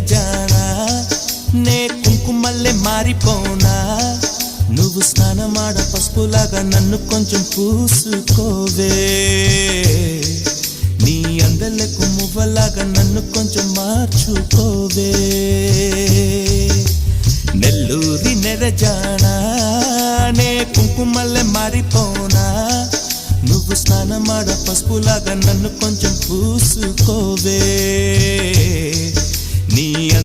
నెరజానా నే కుంకుమల్లే మారిపోనా నువ్వు స్నానమాడ పసుపులాగా నన్ను కొంచెం పూసుకోవే నీ అందలకు మువ్వలాగా నన్ను కొంచెం మార్చుకోవే నెల్లూరి నెరజానా నే కుంకుమల్లే మారిపోనా నువ్వు స్నానమాడ పసుపులాగా నన్ను కొంచెం పూసుకోవే నీ